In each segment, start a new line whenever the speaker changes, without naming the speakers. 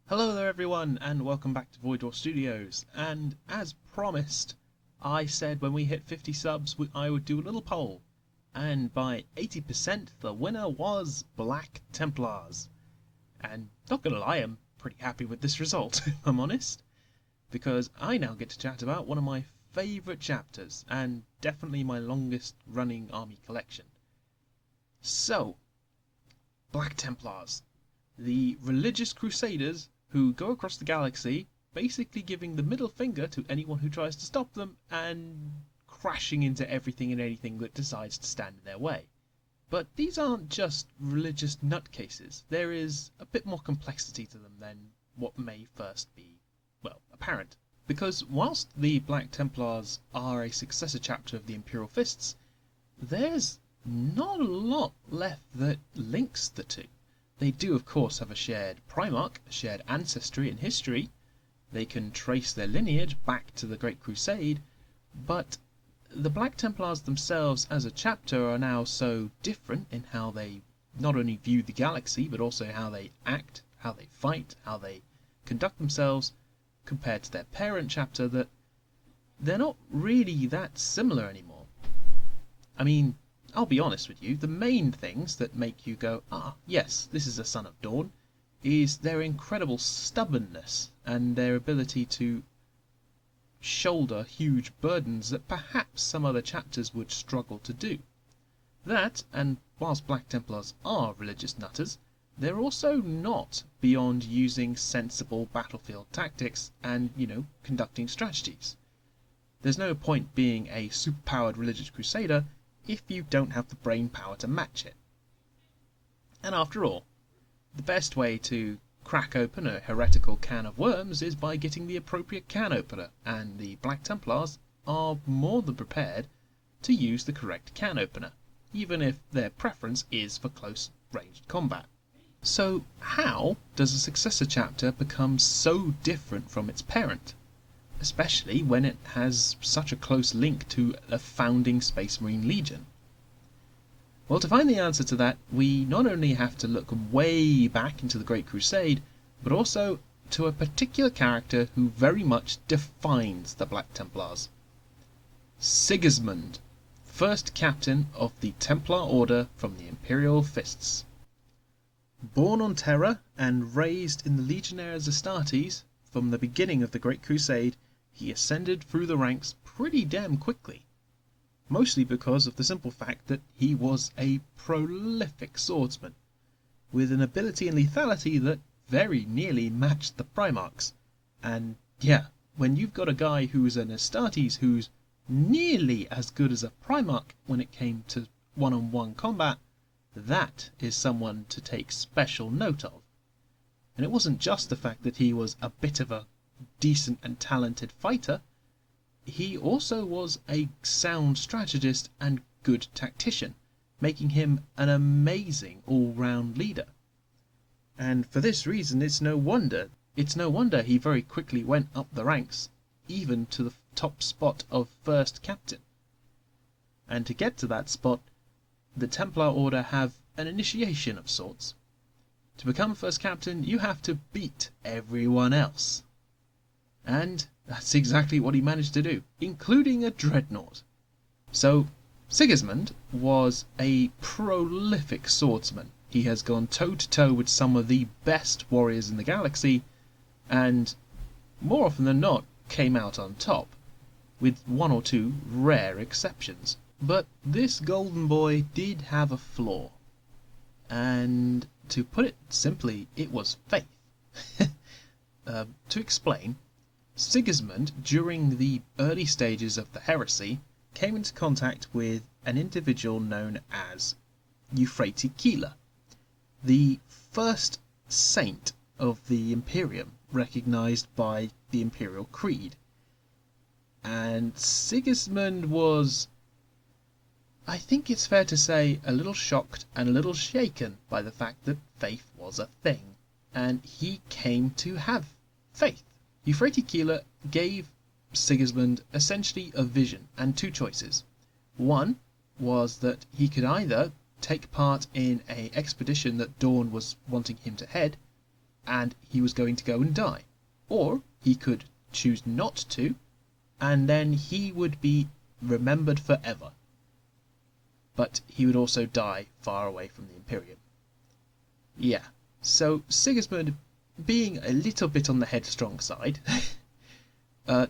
Hello there everyone, and welcome back to Void War Studios. And as promised, I said when we hit 50 subs I would do a little poll. And by 80% the winner was Black Templars. And not gonna lie, I'm pretty happy with this result, if I'm honest. Because I now get to chat about one of my favourite chapters, and definitely my longest running army collection. So, Black Templars. The religious crusaders who go across the galaxy, basically giving the middle finger to anyone who tries to stop them and crashing into everything and anything that decides to stand in their way. But these aren't just religious nutcases. There is a bit more complexity to them than what may first be, well, apparent. Because whilst the Black Templars are a successor chapter of the Imperial Fists, there's not a lot left that links the two. They do, of course, have a shared Primarch, a shared ancestry and history. They can trace their lineage back to the Great Crusade, but the Black Templars themselves as a chapter are now so different in how they not only view the galaxy, but also how they act, how they fight, how they conduct themselves, compared to their parent chapter, that they're not really that similar anymore. I mean, I'll be honest with you, the main things that make you go, yes, this is a Son of Dawn, is their incredible stubbornness and their ability to shoulder huge burdens that perhaps some other chapters would struggle to do. That, and whilst Black Templars are religious nutters, they're also not beyond using sensible battlefield tactics and, conducting strategies. There's no point being a superpowered religious crusader if you don't have the brain power to match it. And after all, the best way to crack open a heretical can of worms is by getting the appropriate can opener, and the Black Templars are more than prepared to use the correct can opener, even if their preference is for close-ranged combat. So how does a successor chapter become so different from its parent, especially when it has such a close link to a founding Space Marine Legion? Well, to find the answer to that, we not only have to look way back into the Great Crusade, but also to a particular character who very much defines the Black Templars. Sigismund, first captain of the Templar Order from the Imperial Fists. Born on Terra and raised in the Legionaries Astartes, from the beginning of the Great Crusade, he ascended through the ranks pretty damn quickly. Mostly because of the simple fact that he was a prolific swordsman, with an ability and lethality that very nearly matched the Primarchs. And yeah, when you've got a guy who's an Astartes who's nearly as good as a Primarch when it came to one-on-one combat, that is someone to take special note of. And it wasn't just the fact that he was a bit of a decent and talented fighter, he also was a sound strategist and good tactician, making him an amazing all-round leader. And for this reason, it's no wonder he very quickly went up the ranks, even to the top spot of first captain. And to get to that spot, the Templar Order have an initiation of sorts. To become first captain, you have to beat everyone else. And that's exactly what he managed to do, including a dreadnought. So, Sigismund was a prolific swordsman. He has gone toe-to-toe with some of the best warriors in the galaxy, and more often than not came out on top, with one or two rare exceptions. But this golden boy did have a flaw, and to put it simply, it was faith. To explain, Sigismund, during the early stages of the heresy, came into contact with an individual known as Euphrates, the first saint of the Imperium, recognized by the Imperial Creed. And Sigismund was, I think it's fair to say, a little shocked and a little shaken by the fact that faith was a thing, and he came to have faith. Euphrates gave Sigismund essentially a vision and two choices. One was that he could either take part in an expedition that Dawn was wanting him to head, and he was going to go and die. Or he could choose not to, and then he would be remembered forever. But he would also die far away from the Imperium. Yeah, so Sigismund, being a little bit on the headstrong side,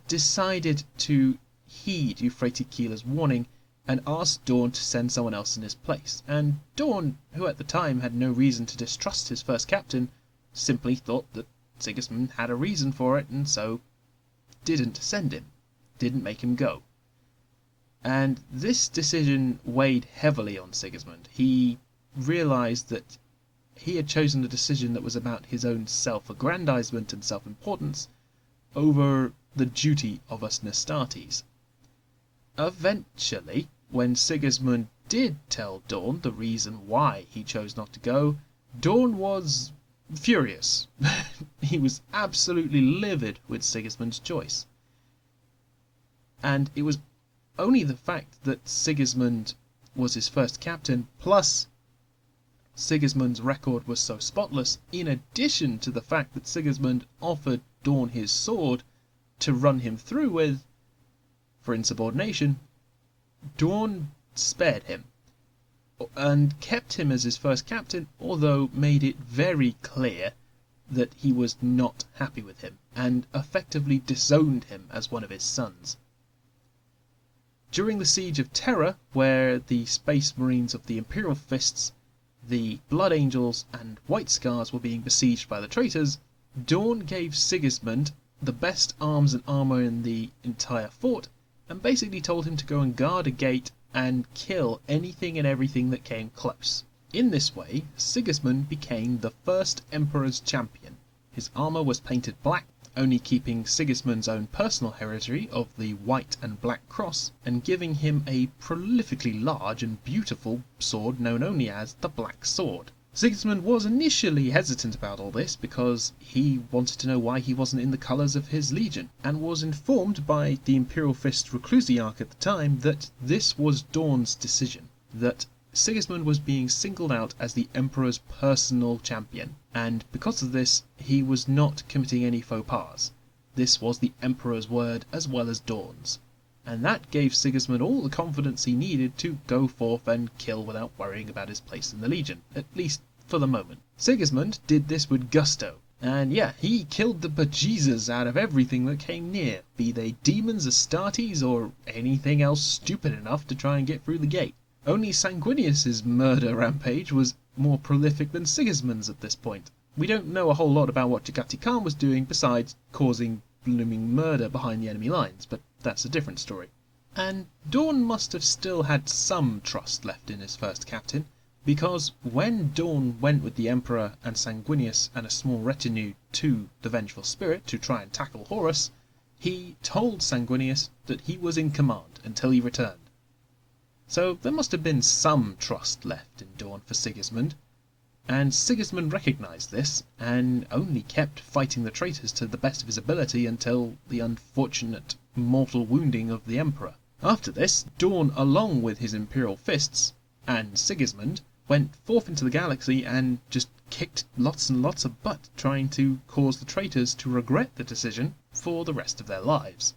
decided to heed Euphrates Keeler's warning and asked Dorn to send someone else in his place. And Dorn, who at the time had no reason to distrust his first captain, simply thought that Sigismund had a reason for it, and so didn't send him, didn't make him go. And this decision weighed heavily on Sigismund. He realized that he had chosen a decision that was about his own self-aggrandizement and self-importance over the duty of us Nestartes. Eventually, when Sigismund did tell Dorn the reason why he chose not to go, Dorn was furious. He was absolutely livid with Sigismund's choice. And it was only the fact that Sigismund was his first captain, plus Sigismund's record was so spotless, in addition to the fact that Sigismund offered Dorn his sword to run him through with for insubordination, Dorn spared him and kept him as his first captain, although made it very clear that he was not happy with him and effectively disowned him as one of his sons. During the Siege of Terra, where the Space Marines of the Imperial Fists, the Blood Angels and White Scars were being besieged by the traitors, Dorn gave Sigismund the best arms and armour in the entire fort and basically told him to go and guard a gate and kill anything and everything that came close. In this way, Sigismund became the first Emperor's champion. His armour was painted black, only keeping Sigismund's own personal heredity of the white and black cross, and giving him a prolifically large and beautiful sword known only as the Black Sword. Sigismund was initially hesitant about all this because he wanted to know why he wasn't in the colours of his legion, and was informed by the Imperial Fist Reclusiarch at the time that this was Dorn's decision, that Sigismund was being singled out as the Emperor's personal champion, and because of this he was not committing any faux pas. This was the Emperor's word as well as Dorn's, and that gave Sigismund all the confidence he needed to go forth and kill without worrying about his place in the legion, at least for the moment. Sigismund did this with gusto, and yeah, he killed the bejesus out of everything that came near, be they demons, Astartes, or anything else stupid enough to try and get through the gate. Only Sanguinius's murder rampage was more prolific than Sigismund's at this point. We don't know a whole lot about what Jagati Khan was doing besides causing blooming murder behind the enemy lines, but that's a different story. And Dorn must have still had some trust left in his first captain, because when Dorn went with the Emperor and Sanguinius and a small retinue to the Vengeful Spirit to try and tackle Horus, he told Sanguinius that he was in command until he returned. So there must have been some trust left in Dorn for Sigismund, and Sigismund recognised this, and only kept fighting the traitors to the best of his ability until the unfortunate mortal wounding of the Emperor. After this, Dorn, along with his Imperial Fists, and Sigismund, went forth into the galaxy and just kicked lots and lots of butt, trying to cause the traitors to regret the decision for the rest of their lives.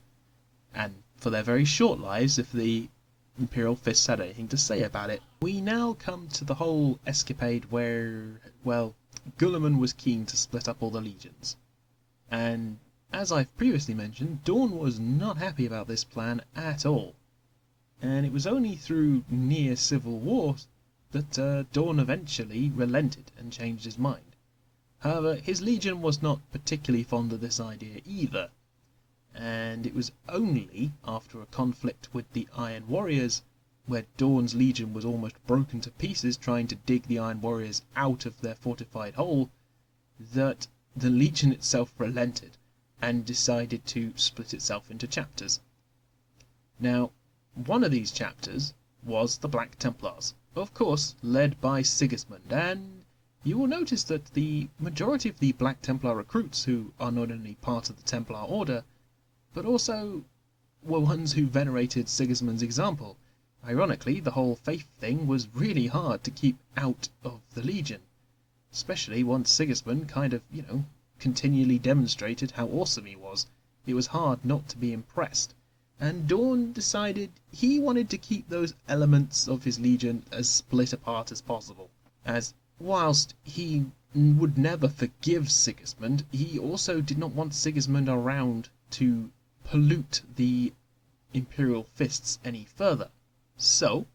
And for their very short lives, if the Imperial Fists had anything to say about it. We now come to the whole escapade where, well, Guilliman was keen to split up all the legions. And as I've previously mentioned, Dorn was not happy about this plan at all. And it was only through near civil war that Dorn eventually relented and changed his mind. However, his legion was not particularly fond of this idea either, and it was only after a conflict with the Iron Warriors, where Dorn's legion was almost broken to pieces trying to dig the Iron Warriors out of their fortified hole, that the legion itself relented and decided to split itself into chapters. Now, one of these chapters was the Black Templars, of course led by Sigismund, and you will notice that the majority of the Black Templar recruits, who are not only part of the Templar Order, but also were ones who venerated Sigismund's example. Ironically, the whole faith thing was really hard to keep out of the Legion, especially once Sigismund kind of, continually demonstrated how awesome he was. It was hard not to be impressed. And Dawn decided he wanted to keep those elements of his legion as split apart as possible, as whilst he would never forgive Sigismund, he also did not want Sigismund around to pollute the Imperial Fists any further. So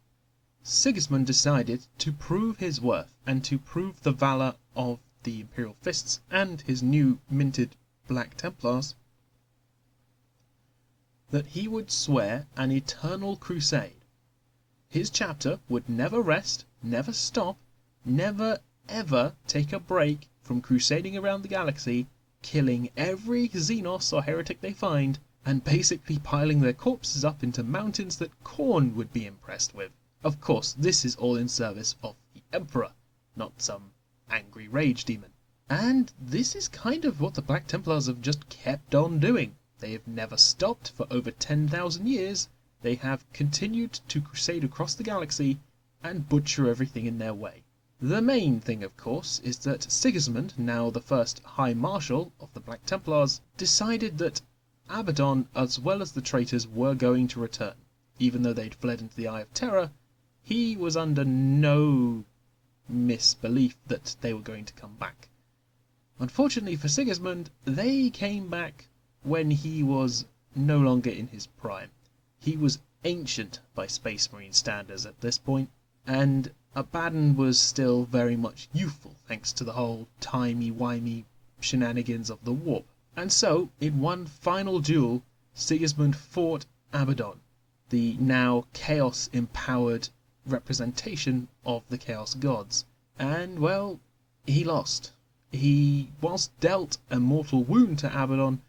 Sigismund decided to prove his worth and to prove the valour of the Imperial Fists and his new minted Black Templars, that he would swear an eternal crusade. His chapter would never rest, never stop, never ever take a break from crusading around the galaxy, killing every Xenos or heretic they find, and basically piling their corpses up into mountains that Khorne would be impressed with. Of course, this is all in service of the Emperor, not some angry rage demon. And this is kind of what the Black Templars have just kept on doing. They have never stopped for over 10,000 years. They have continued to crusade across the galaxy and butcher everything in their way. The main thing, of course, is that Sigismund, now the first High Marshal of the Black Templars, decided that Abaddon, as well as the traitors, were going to return. Even though they'd fled into the Eye of Terror, he was under no misbelief that they were going to come back. Unfortunately for Sigismund, they came back when he was no longer in his prime. He was ancient by Space Marine standards at this point, and Abaddon was still very much youthful thanks to the whole timey-wimey shenanigans of the warp. And so, in one final duel, Sigismund fought Abaddon, the now chaos-empowered representation of the Chaos Gods. And, well, he lost. He, whilst dealt a mortal wound to Abaddon,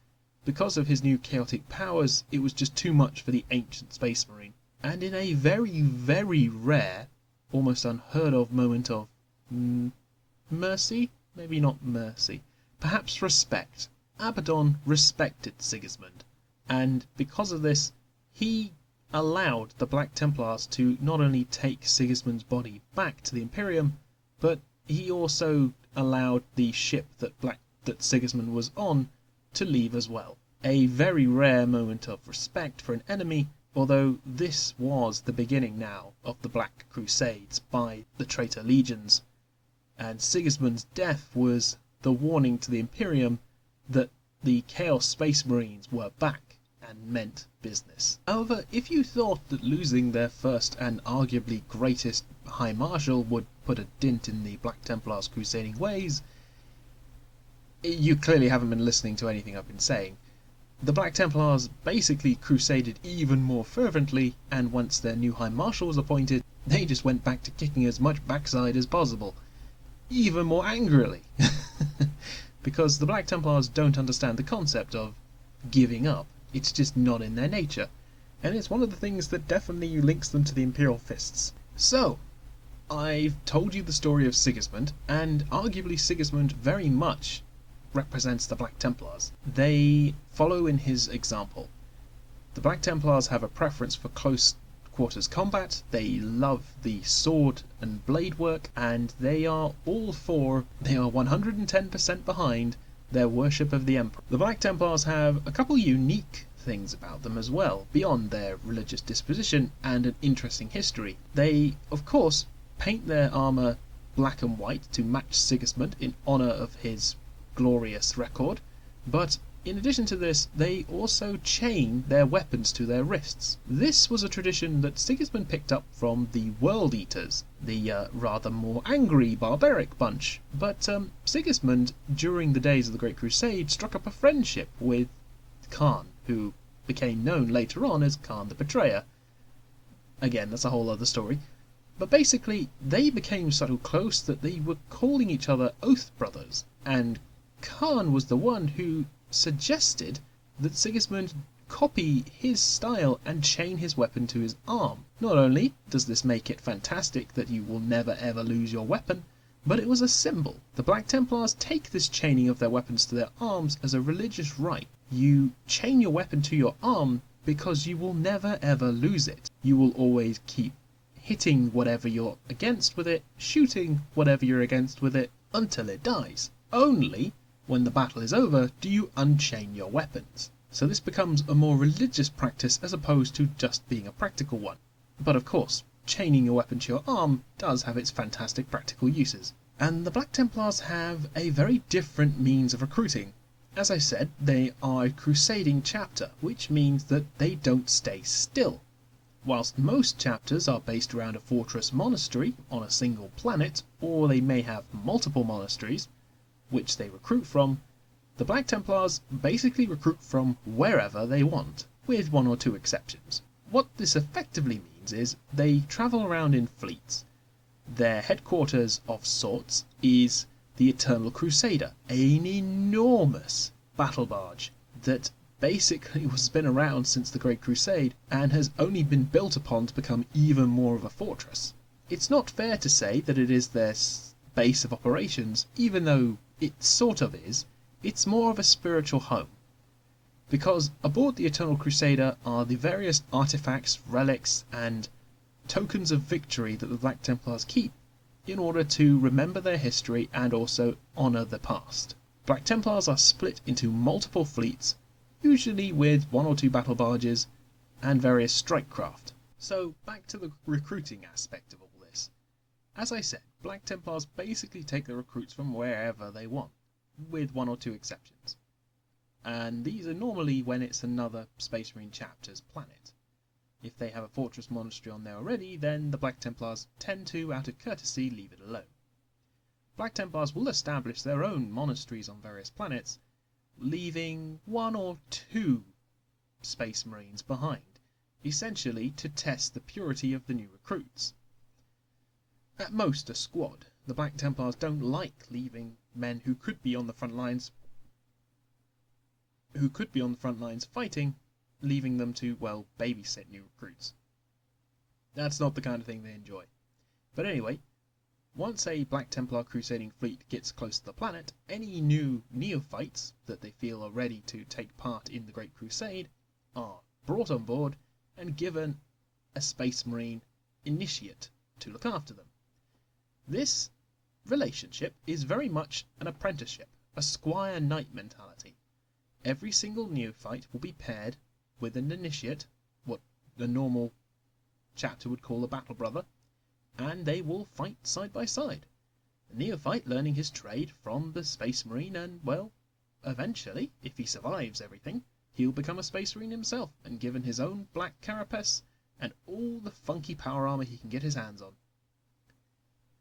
because of his new chaotic powers, it was just too much for the ancient Space Marine. And in a very, very rare, almost unheard of moment of mercy? Maybe not mercy. Perhaps respect. Abaddon respected Sigismund, and because of this, he allowed the Black Templars to not only take Sigismund's body back to the Imperium, but he also allowed the ship that Sigismund was on to leave as well. A very rare moment of respect for an enemy, although this was the beginning now of the Black Crusades by the traitor legions, and Sigismund's death was the warning to the Imperium that the Chaos Space Marines were back and meant business. However, if you thought that losing their first and arguably greatest High Marshal would put a dint in the Black Templars' crusading ways, you clearly haven't been listening to anything I've been saying. The Black Templars basically crusaded even more fervently, and once their new High Marshal was appointed, they just went back to kicking as much backside as possible. Even more angrily. Because the Black Templars don't understand the concept of giving up. It's just not in their nature. And it's one of the things that definitely links them to the Imperial Fists. So, I've told you the story of Sigismund, and arguably Sigismund very much represents the Black Templars. They follow in his example. The Black Templars have a preference for close quarters combat, they love the sword and blade work, and they are 110% behind their worship of the Emperor. The Black Templars have a couple unique things about them as well, beyond their religious disposition and an interesting history. They, of course, paint their armour black and white to match Sigismund in honour of his glorious record, but in addition to this, they also chain their weapons to their wrists. This was a tradition that Sigismund picked up from the World Eaters, the rather more angry barbaric bunch. But Sigismund, during the days of the Great Crusade, struck up a friendship with Khan, who became known later on as Khan the Betrayer. Again, that's a whole other story. But basically, they became so close that they were calling each other Oath Brothers, and Khan was the one who suggested that Sigismund copy his style and chain his weapon to his arm. Not only does this make it fantastic that you will never ever lose your weapon, but it was a symbol. The Black Templars take this chaining of their weapons to their arms as a religious rite. You chain your weapon to your arm because you will never ever lose it. You will always keep hitting whatever you're against with it, shooting whatever you're against with it, until it dies. Only when the battle is over do you unchain your weapons. So this becomes a more religious practice as opposed to just being a practical one. But of course, chaining your weapon to your arm does have its fantastic practical uses. And the Black Templars have a very different means of recruiting. As I said, they are a crusading chapter, which means that they don't stay still. Whilst most chapters are based around a fortress monastery on a single planet, or they may have multiple monasteries, which they recruit from, the Black Templars basically recruit from wherever they want, with one or two exceptions. What this effectively means is they travel around in fleets. Their headquarters of sorts is the Eternal Crusader, an enormous battle barge that basically has been around since the Great Crusade and has only been built upon to become even more of a fortress. It's not fair to say that it is their base of operations, even though it sort of is. It's more of a spiritual home. Because aboard the Eternal Crusader are the various artifacts, relics, and tokens of victory that the Black Templars keep in order to remember their history and also honour the past. Black Templars are split into multiple fleets, usually with one or two battle barges and various strike craft. So back to the recruiting aspect of all this. As I said, Black Templars basically take the recruits from wherever they want, with one or two exceptions. And these are normally when it's another Space Marine chapter's planet. If they have a fortress monastery on there already, then the Black Templars tend to, out of courtesy, leave it alone. Black Templars will establish their own monasteries on various planets, leaving one or two Space Marines behind, essentially to test the purity of the new recruits. At most a squad. The Black Templars don't like leaving men who could be on the front lines fighting, leaving them to, well, babysit new recruits. That's not the kind of thing they enjoy. But anyway, once a Black Templar crusading fleet gets close to the planet, any new neophytes that they feel are ready to take part in the Great Crusade are brought on board and given a Space Marine initiate to look after them. This relationship is very much an apprenticeship, a squire-knight mentality. Every single neophyte will be paired with an initiate, what the normal chapter would call a battle brother, and they will fight side by side. The neophyte learning his trade from the Space Marine, and, well, eventually, if he survives everything, he'll become a Space Marine himself and given his own black carapace and all the funky power armor he can get his hands on.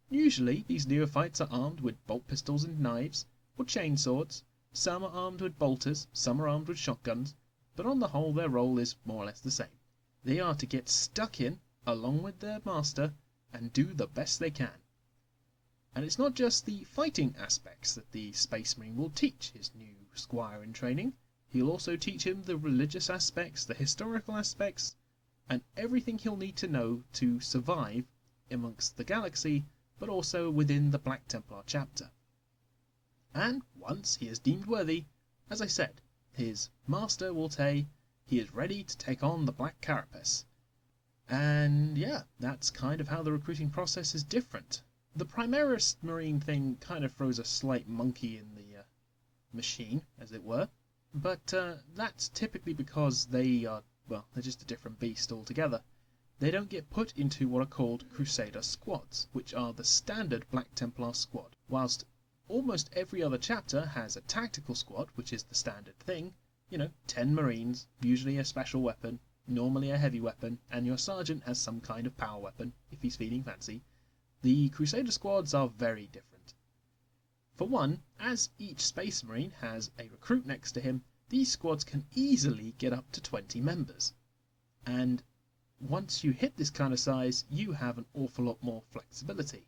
Usually these neophytes are armed with bolt pistols and knives, or chain swords. Some are armed with bolters, some are armed with shotguns, but on the whole their role is more or less the same. They are to get stuck in, along with their master, and do the best they can. And it's not just the fighting aspects that the Space Marine will teach his new squire in training. He'll also teach him the religious aspects, the historical aspects, and everything he'll need to know to survive amongst the galaxy, but also within the Black Templar chapter. And once he is deemed worthy, as I said, his master will say he is ready to take on the Black Carapace. And yeah, that's kind of how the recruiting process is different. The Primaris Marine thing kind of throws a slight monkey in the machine, as it were, but that's typically because they are, well, they're just a different beast altogether. They don't get put into what are called Crusader squads, which are the standard Black Templar squad, whilst almost every other chapter has a tactical squad, which is the standard thing, 10 Marines, usually a special weapon, normally a heavy weapon, and your sergeant has some kind of power weapon, if he's feeling fancy. The Crusader squads are very different. For one, as each Space Marine has a recruit next to him, these squads can easily get up to 20 members. And once you hit this kind of size, you have an awful lot more flexibility.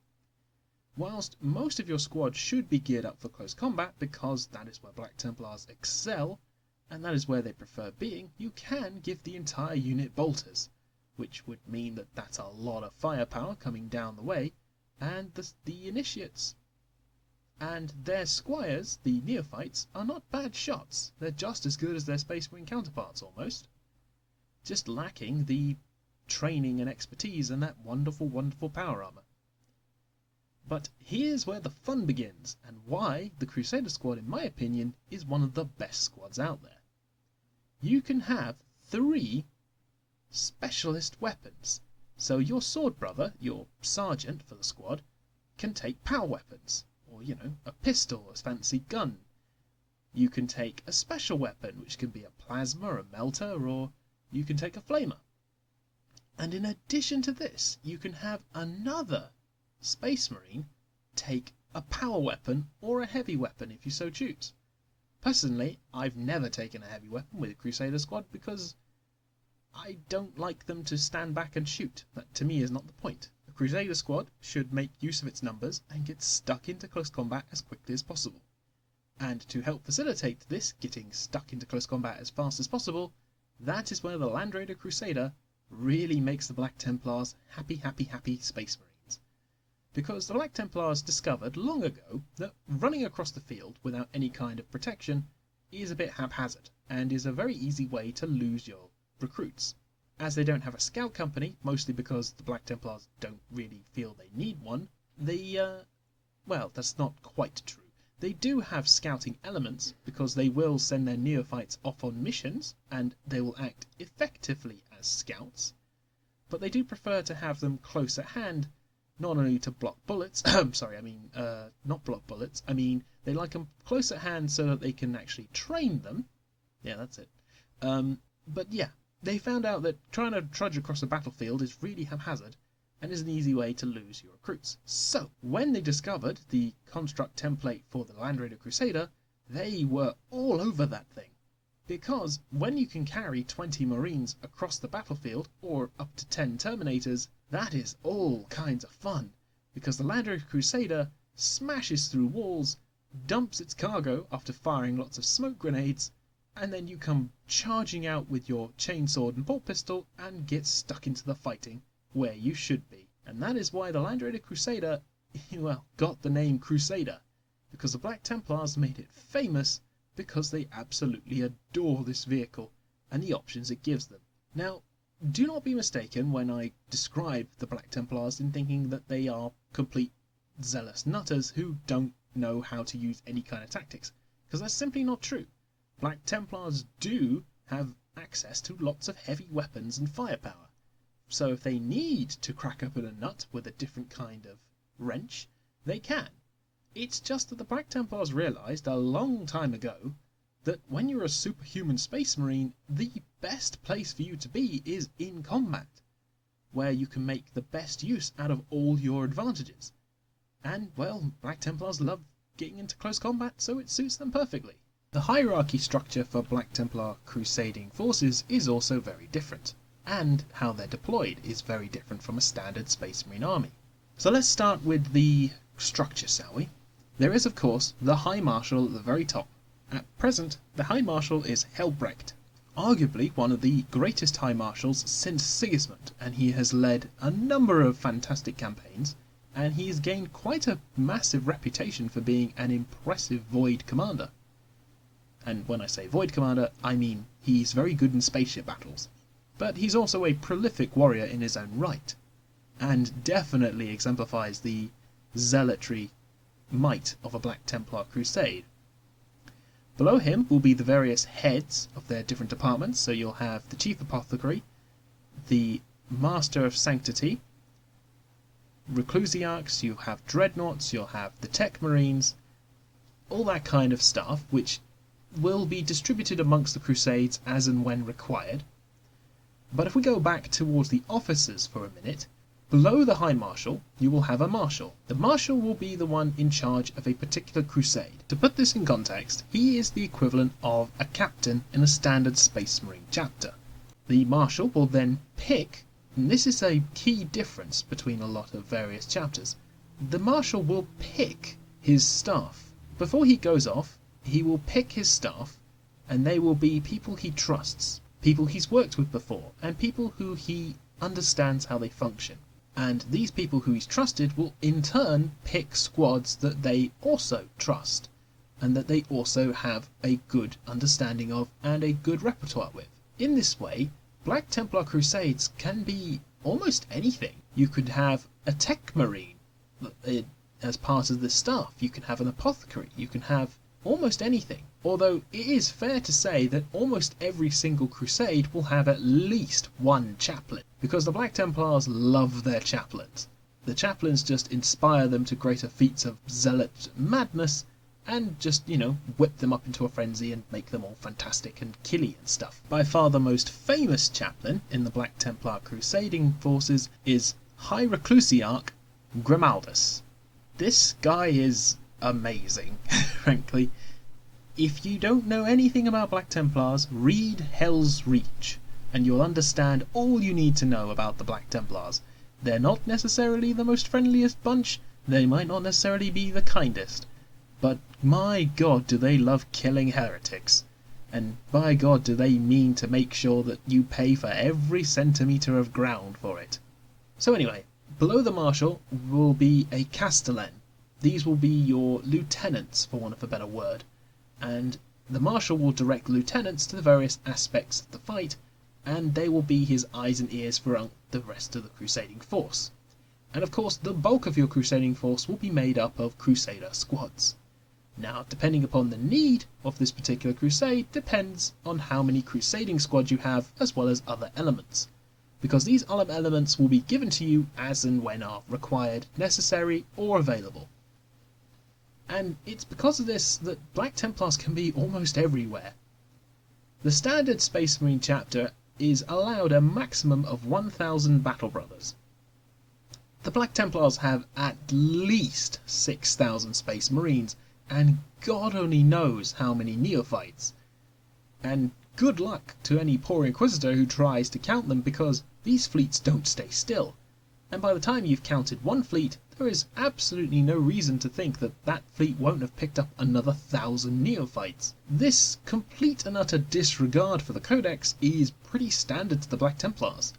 Whilst most of your squad should be geared up for close combat, because that is where Black Templars excel, and that is where they prefer being, you can give the entire unit bolters, which would mean that that's a lot of firepower coming down the way, and the initiates and their squires, the neophytes, are not bad shots. They're just as good as their Space Marine counterparts almost, just lacking the training and expertise and that wonderful, wonderful power armor. But here's where the fun begins, and why the Crusader squad, in my opinion, is one of the best squads out there. You can have 3 specialist weapons. So your sword brother, your sergeant for the squad, can take power weapons, or a pistol, a fancy gun. You can take a special weapon, which can be a plasma, a melter, or you can take a flamer. And in addition to this, you can have another Space Marine take a power weapon or a heavy weapon if you so choose. Personally, I've never taken a heavy weapon with a Crusader squad because I don't like them to stand back and shoot. That to me is not the point. A Crusader squad should make use of its numbers and get stuck into close combat as quickly as possible. And to help facilitate this getting stuck into close combat as fast as possible, that is where the Land Raider Crusader really makes the Black Templars happy Space Marines. Because the Black Templars discovered long ago that running across the field without any kind of protection is a bit haphazard and is a very easy way to lose your recruits. As they don't have a scout company, mostly because the Black Templars don't really feel they need one, well, that's not quite true. They do have scouting elements because they will send their neophytes off on missions and they will act effectively as scouts, but they do prefer to have them close at hand, not only to block bullets, not block bullets, they like them close at hand so that they can actually train them. Yeah, that's it. But yeah, they found out that trying to trudge across a battlefield is really haphazard and is an easy way to lose your recruits. So, when they discovered the construct template for the Land Raider Crusader, they were all over that thing. Because when you can carry 20 Marines across the battlefield, or up to 10 Terminators, that is all kinds of fun. Because the Land Raider Crusader smashes through walls, dumps its cargo after firing lots of smoke grenades, and then you come charging out with your chainsword and bolt pistol and get stuck into the fighting where you should be. And that is why the Land Raider Crusader, got the name Crusader, because the Black Templars made it famous because they absolutely adore this vehicle and the options it gives them. Now, do not be mistaken when I describe the Black Templars in thinking that they are complete zealous nutters who don't know how to use any kind of tactics, because that's simply not true. Black Templars do have access to lots of heavy weapons and firepower. So if they need to crack open a nut with a different kind of wrench, they can. It's just that the Black Templars realised a long time ago that when you're a superhuman Space Marine, the best place for you to be is in combat, where you can make the best use out of all your advantages. And, well, Black Templars love getting into close combat, so it suits them perfectly. The hierarchy structure for Black Templar crusading forces is also very different, and how they're deployed is very different from a standard Space Marine army. So let's start with the structure, shall we? There is, of course, the High Marshal at the very top. At present, the High Marshal is Helbrecht, arguably one of the greatest High Marshals since Sigismund, and he has led a number of fantastic campaigns, and he has gained quite a massive reputation for being an impressive Void commander. And when I say Void commander, I mean he's very good in spaceship battles. But he's also a prolific warrior in his own right, and definitely exemplifies the zealotry might of a Black Templar crusade. Below him will be the various heads of their different departments, so you'll have the Chief Apothecary, the Master of Sanctity, Reclusiarchs, you'll have Dreadnoughts, you'll have the Tech Marines, all that kind of stuff, which will be distributed amongst the Crusades as and when required. But if we go back towards the officers for a minute, below the High Marshal you will have a Marshal. The Marshal will be the one in charge of a particular crusade. To put this in context, he is the equivalent of a captain in a standard Space Marine chapter. The Marshal will then pick, and this is a key difference between a lot of various chapters, the Marshal will pick his staff. Before he goes off, he will pick his staff, and they will be people he trusts, people he's worked with before, and people who he understands how they function. And these people who he's trusted will in turn pick squads that they also trust, and that they also have a good understanding of and a good repertoire with. In this way, Black Templar Crusades can be almost anything. You could have a Tech Marine, as part of the staff. You can have an apothecary, you can have almost anything. Although it is fair to say that almost every single crusade will have at least one chaplain, because the Black Templars love their chaplains. The chaplains just inspire them to greater feats of zealot madness, and just, whip them up into a frenzy and make them all fantastic and killy and stuff. By far the most famous chaplain in the Black Templar crusading forces is High Reclusiarch Grimaldus. This guy is amazing, frankly. If you don't know anything about Black Templars, read Hell's Reach, and you'll understand all you need to know about the Black Templars. They're not necessarily the most friendliest bunch, they might not necessarily be the kindest, but my god do they love killing heretics, and by god do they mean to make sure that you pay for every centimetre of ground for it. So anyway, below the Marshal will be a Castellan. These will be your lieutenants, for want of a better word, and the Marshal will direct lieutenants to the various aspects of the fight, and they will be his eyes and ears throughout the rest of the crusading force. And of course the bulk of your crusading force will be made up of crusader squads. Now, depending upon the need of this particular crusade depends on how many crusading squads you have, as well as other elements, because these elements will be given to you as and when are required, necessary or available. And it's because of this that Black Templars can be almost everywhere. The standard Space Marine chapter is allowed a maximum of 1,000 battle brothers. The Black Templars have at least 6,000 Space Marines, and God only knows how many neophytes. And good luck to any poor Inquisitor who tries to count them, because these fleets don't stay still, and by the time you've counted one fleet, there is absolutely no reason to think that that fleet won't have picked up another 1,000 neophytes. This complete and utter disregard for the Codex is pretty standard to the Black Templars.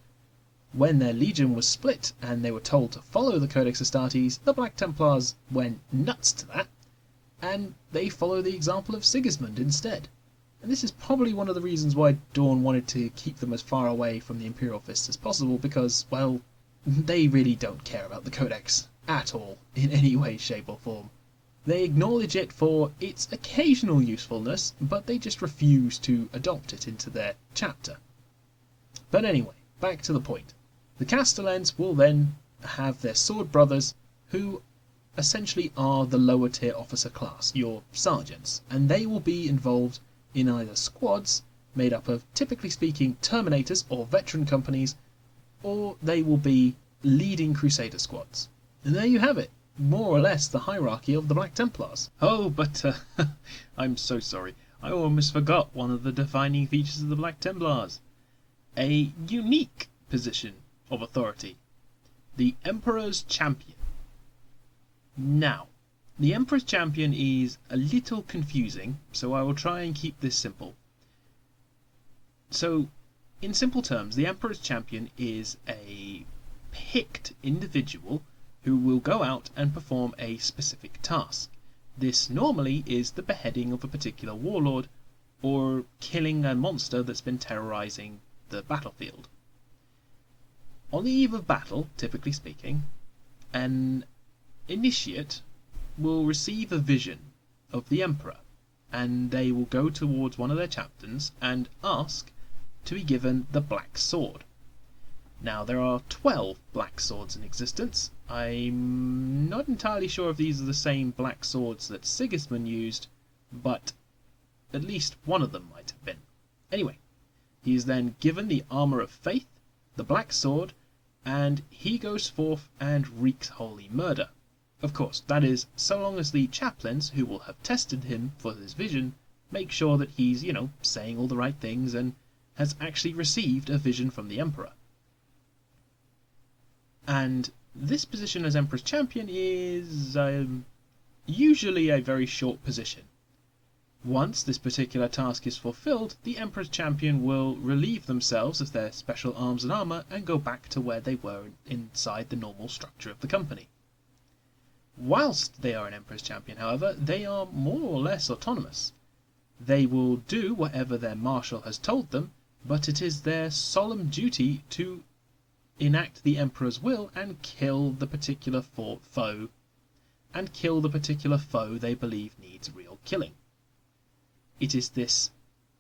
When their legion was split and they were told to follow the Codex Astartes, the Black Templars went nuts to that, and they follow the example of Sigismund instead. And this is probably one of the reasons why Dawn wanted to keep them as far away from the Imperial Fists as possible, because, well, they really don't care about the Codex at all, in any way, shape or form. They acknowledge it for its occasional usefulness, but they just refuse to adopt it into their chapter. But anyway, back to the point. The Castellans will then have their sword brothers, who essentially are the lower tier officer class, your sergeants, and they will be involved in either squads made up of, typically speaking, Terminators or veteran companies, or they will be leading Crusader squads. And there you have it, more or less the hierarchy of the Black Templars. Oh, but I'm so sorry, I almost forgot one of the defining features of the Black Templars. A unique position of authority. The Emperor's Champion. Now, the Emperor's Champion is a little confusing, so I will try and keep this simple. So, in simple terms, the Emperor's Champion is a picked individual who will go out and perform a specific task. This normally is the beheading of a particular warlord, or killing a monster that's been terrorizing the battlefield. On the eve of battle, typically speaking, an initiate will receive a vision of the Emperor, and they will go towards one of their captains and ask to be given the Black Sword. Now, there are 12 Black Swords in existence. I'm not entirely sure if these are the same Black Swords that Sigismund used, but at least one of them might have been. Anyway, he is then given the Armour of Faith, the Black Sword, and he goes forth and wreaks holy murder. Of course, that is, so long as the chaplains, who will have tested him for his vision, make sure that he's, saying all the right things and has actually received a vision from the Emperor. And this position as Emperor's Champion is usually a very short position. Once this particular task is fulfilled, the Emperor's Champion will relieve themselves of their special arms and armour and go back to where they were inside the normal structure of the company. Whilst they are an Emperor's Champion, however, they are more or less autonomous. They will do whatever their Marshal has told them, but it is their solemn duty to enact the Emperor's will and kill the particular foe and kill the particular foe they believe needs real killing. It is this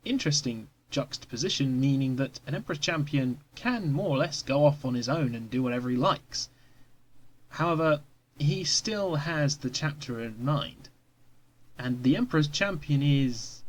interesting juxtaposition, meaning that an Emperor's Champion can more or less go off on his own and do whatever he likes. However, he still has the chapter in mind, and the Emperor's Champion is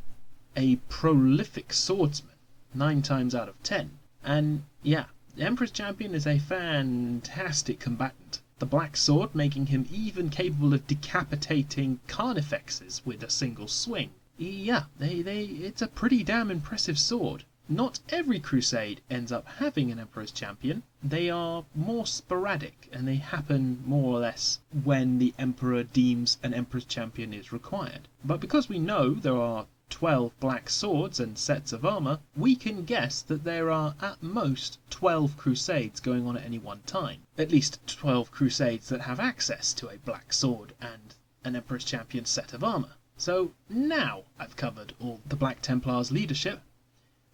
a prolific swordsman 9 times out of 10. And yeah, the Emperor's Champion is a fantastic combatant, the black sword making him even capable of decapitating carnifexes with a single swing. Yeah, it's a pretty damn impressive sword. Not every crusade ends up having an Emperor's Champion. They are more sporadic, and they happen more or less when the Emperor deems an Emperor's Champion is required. But because we know there are 12 black swords and sets of armor, we can guess that there are at most 12 crusades going on at any one time. At least 12 crusades that have access to a black sword and an Emperor's Champion set of armor. So now I've covered all the Black Templars' leadership.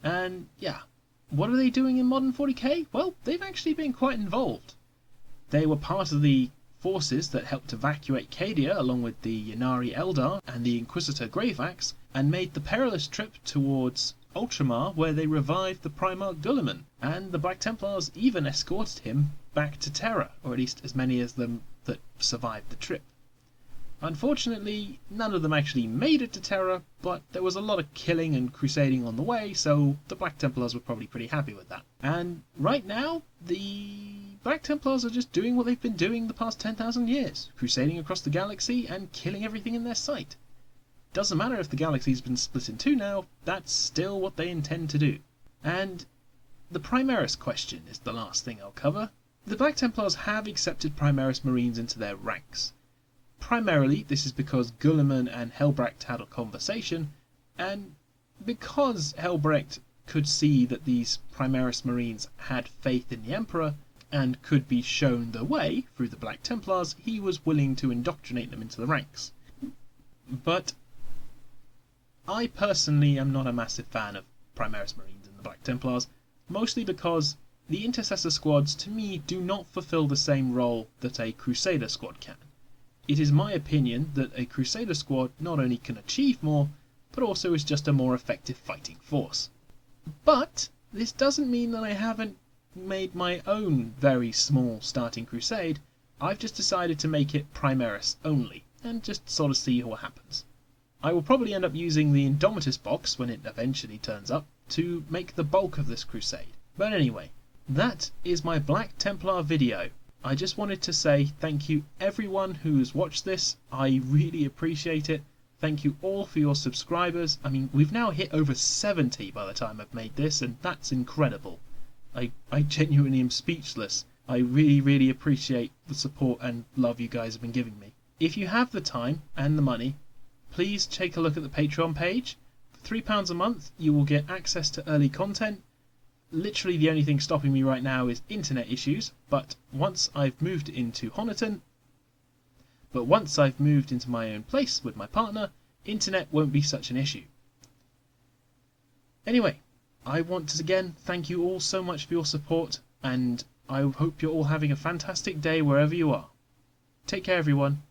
And yeah, what are they doing in modern 40k? Well, they've actually been quite involved. They were part of the forces that helped evacuate Cadia along with the Ynnari Eldar and the Inquisitor Greyfax, and made the perilous trip towards Ultramar where they revived the Primarch Guilliman, and the Black Templars even escorted him back to Terra, or at least as many as them that survived the trip. Unfortunately, none of them actually made it to Terra, but there was a lot of killing and crusading on the way, so the Black Templars were probably pretty happy with that. And right now, the Black Templars are just doing what they've been doing the past 10,000 years, crusading across the galaxy and killing everything in their sight. Doesn't matter if the galaxy's been split in two now, that's still what they intend to do. And the Primaris question is the last thing I'll cover. The Black Templars have accepted Primaris Marines into their ranks. Primarily, this is because Guilliman and Helbrecht had a conversation, and because Helbrecht could see that these Primaris Marines had faith in the Emperor and could be shown the way through the Black Templars, he was willing to indoctrinate them into the ranks. But I personally am not a massive fan of Primaris Marines and the Black Templars, mostly because the Intercessor squads to me do not fulfill the same role that a Crusader squad can. It is my opinion that a Crusader squad not only can achieve more, but also is just a more effective fighting force. But this doesn't mean that I haven't made my own very small starting crusade. I've just decided to make it Primaris only, and just sort of see what happens. I will probably end up using the Indomitus box, when it eventually turns up, to make the bulk of this crusade. But anyway, that is my Black Templar video. I just wanted to say thank you everyone who's watched this. I really appreciate it. Thank you all for your subscribers. I mean, we've now hit over 70 by the time I've made this, and that's incredible. I genuinely am speechless. I really appreciate the support and love you guys have been giving me. If you have the time and the money, please take a look at the Patreon page. For £3 a month, you will get access to early content. Literally the only thing stopping me right now is internet issues, but once I've moved into Honiton, once I've moved into my own place with my partner, internet won't be such an issue. Anyway, I want to again thank you all so much for your support, and I hope you're all having a fantastic day wherever you are. Take care everyone.